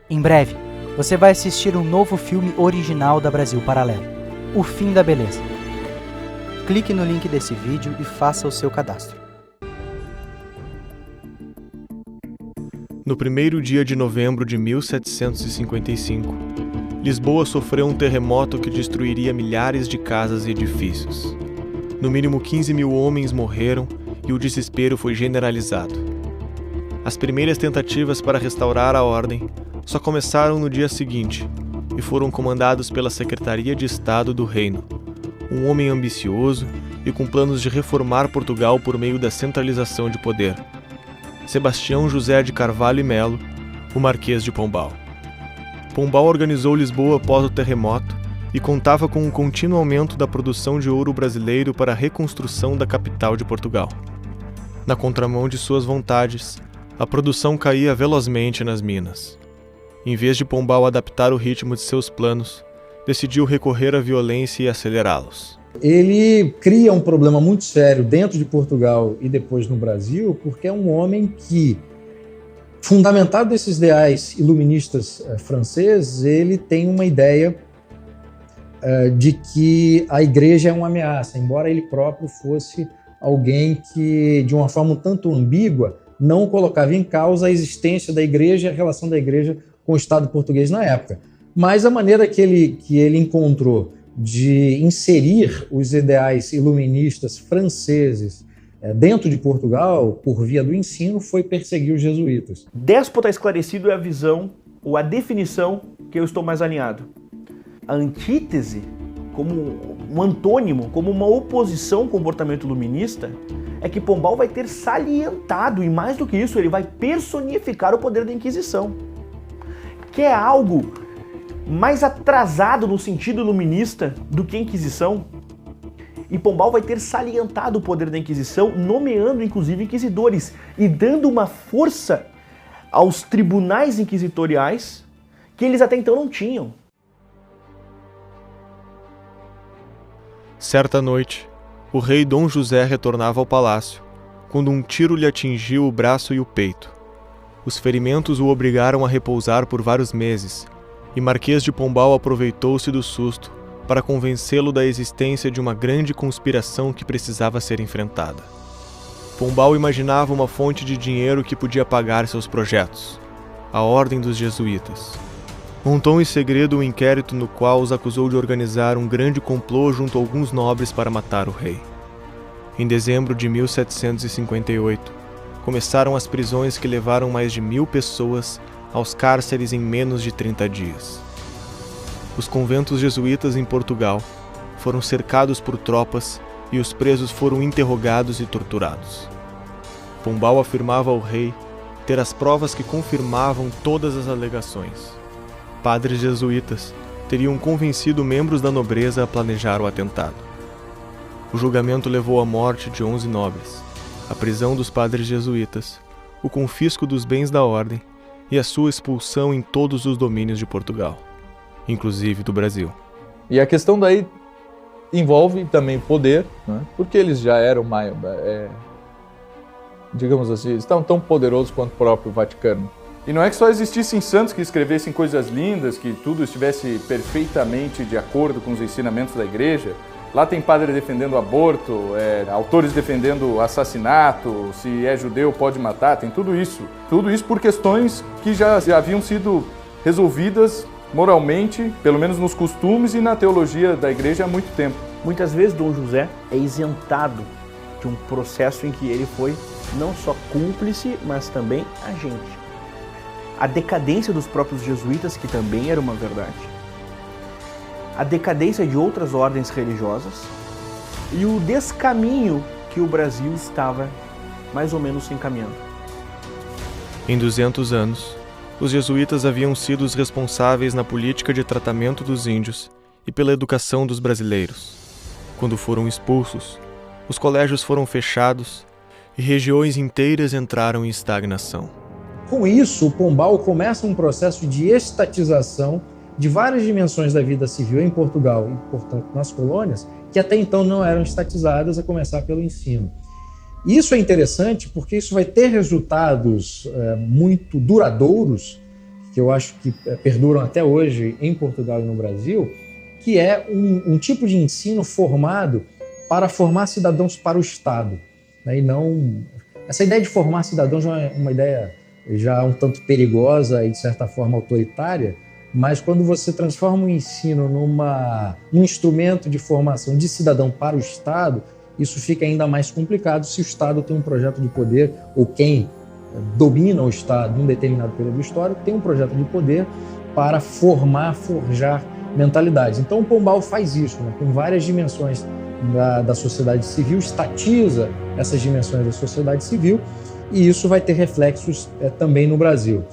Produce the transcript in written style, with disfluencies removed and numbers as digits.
Em breve, você vai assistir um novo filme original da Brasil Paralelo, O Fim da Beleza. Clique no link desse vídeo e faça o seu cadastro. No primeiro dia de novembro de 1755, Lisboa sofreu um terremoto que destruiria milhares de casas e edifícios. No mínimo 15 mil homens morreram e o desespero foi generalizado. As primeiras tentativas para restaurar a ordem só começaram no dia seguinte e foram comandados pela Secretaria de Estado do Reino, um homem ambicioso e com planos de reformar Portugal por meio da centralização de poder. Sebastião José de Carvalho e Melo, o Marquês de Pombal. Pombal organizou Lisboa após o terremoto e contava com um contínuo aumento da produção de ouro brasileiro para a reconstrução da capital de Portugal. Na contramão de suas vontades, a produção caía velozmente nas minas. Em vez de Pombal adaptar o ritmo de seus planos, decidiu recorrer à violência e acelerá-los. Ele cria um problema muito sério dentro de Portugal e depois no Brasil, porque é um homem que, fundamentado nesses ideais iluministas franceses, ele tem uma ideia de que a igreja é uma ameaça, embora ele próprio fosse alguém que, de uma forma um tanto ambígua, não colocava em causa a existência da igreja e a relação da igreja com o Estado português na época. Mas a maneira que ele encontrou de inserir os ideais iluministas franceses dentro de Portugal, por via do ensino, foi perseguir os jesuítas. Déspota esclarecido é a visão ou a definição que eu estou mais alinhado. A antítese, como um antônimo, como uma oposição ao comportamento iluminista, é que Pombal vai ter salientado, e mais do que isso, ele vai personificar o poder da Inquisição, que é algo mais atrasado no sentido iluminista do que a Inquisição. E Pombal vai ter salientado o poder da Inquisição, nomeando inclusive inquisidores e dando uma força aos tribunais inquisitoriais que eles até então não tinham. Certa noite, o rei Dom José retornava ao palácio, quando um tiro lhe atingiu o braço e o peito. Os ferimentos o obrigaram a repousar por vários meses, e Marquês de Pombal aproveitou-se do susto para convencê-lo da existência de uma grande conspiração que precisava ser enfrentada. Pombal imaginava uma fonte de dinheiro que podia pagar seus projetos: a Ordem dos Jesuítas. Montou em segredo um inquérito no qual os acusou de organizar um grande complô junto a alguns nobres para matar o rei. Em dezembro de 1758, começaram as prisões que levaram mais de 1000 pessoas aos cárceres em menos de 30 dias. Os conventos jesuítas em Portugal foram cercados por tropas e os presos foram interrogados e torturados. Pombal afirmava ao rei ter as provas que confirmavam todas as alegações. Padres jesuítas teriam convencido membros da nobreza a planejar o atentado. O julgamento levou à morte de 11 nobres, a prisão dos padres jesuítas, o confisco dos bens da ordem e a sua expulsão em todos os domínios de Portugal, inclusive do Brasil. E a questão daí envolve também poder, né? Porque eles já eram digamos assim, estavam tão poderosos quanto o próprio Vaticano. E não é que só existissem santos que escrevessem coisas lindas, que tudo estivesse perfeitamente de acordo com os ensinamentos da igreja. Lá tem padre defendendo o aborto, autores defendendo o assassinato, se é judeu pode matar, tem tudo isso. Tudo isso por questões que já haviam sido resolvidas moralmente, pelo menos nos costumes e na teologia da igreja há muito tempo. Muitas vezes Dom José é isentado de um processo em que ele foi não só cúmplice, mas também agente. A decadência dos próprios jesuítas, que também era uma verdade. A decadência de outras ordens religiosas e o descaminho que o Brasil estava mais ou menos se encaminhando. Em 200 anos, os jesuítas haviam sido os responsáveis na política de tratamento dos índios e pela educação dos brasileiros. Quando foram expulsos, os colégios foram fechados e regiões inteiras entraram em estagnação. Com isso, o Pombal começa um processo de estatização de várias dimensões da vida civil em Portugal e, portanto, nas colônias, que até então não eram estatizadas, a começar pelo ensino. Isso é interessante porque isso vai ter resultados muito duradouros que eu acho que perduram até hoje em Portugal e no Brasil, que é um tipo de ensino formado para formar cidadãos para o Estado, né? E não... Essa ideia de formar cidadãos já é uma ideia já um tanto perigosa e, de certa forma, autoritária, mas quando você transforma o ensino num instrumento de formação de cidadão para o Estado, isso fica ainda mais complicado se o Estado tem um projeto de poder, ou quem domina o Estado num determinado período histórico tem um projeto de poder para forjar mentalidades. Então o Pombal faz isso, né, com várias dimensões da sociedade civil, estatiza essas dimensões da sociedade civil, e isso vai ter reflexos também no Brasil.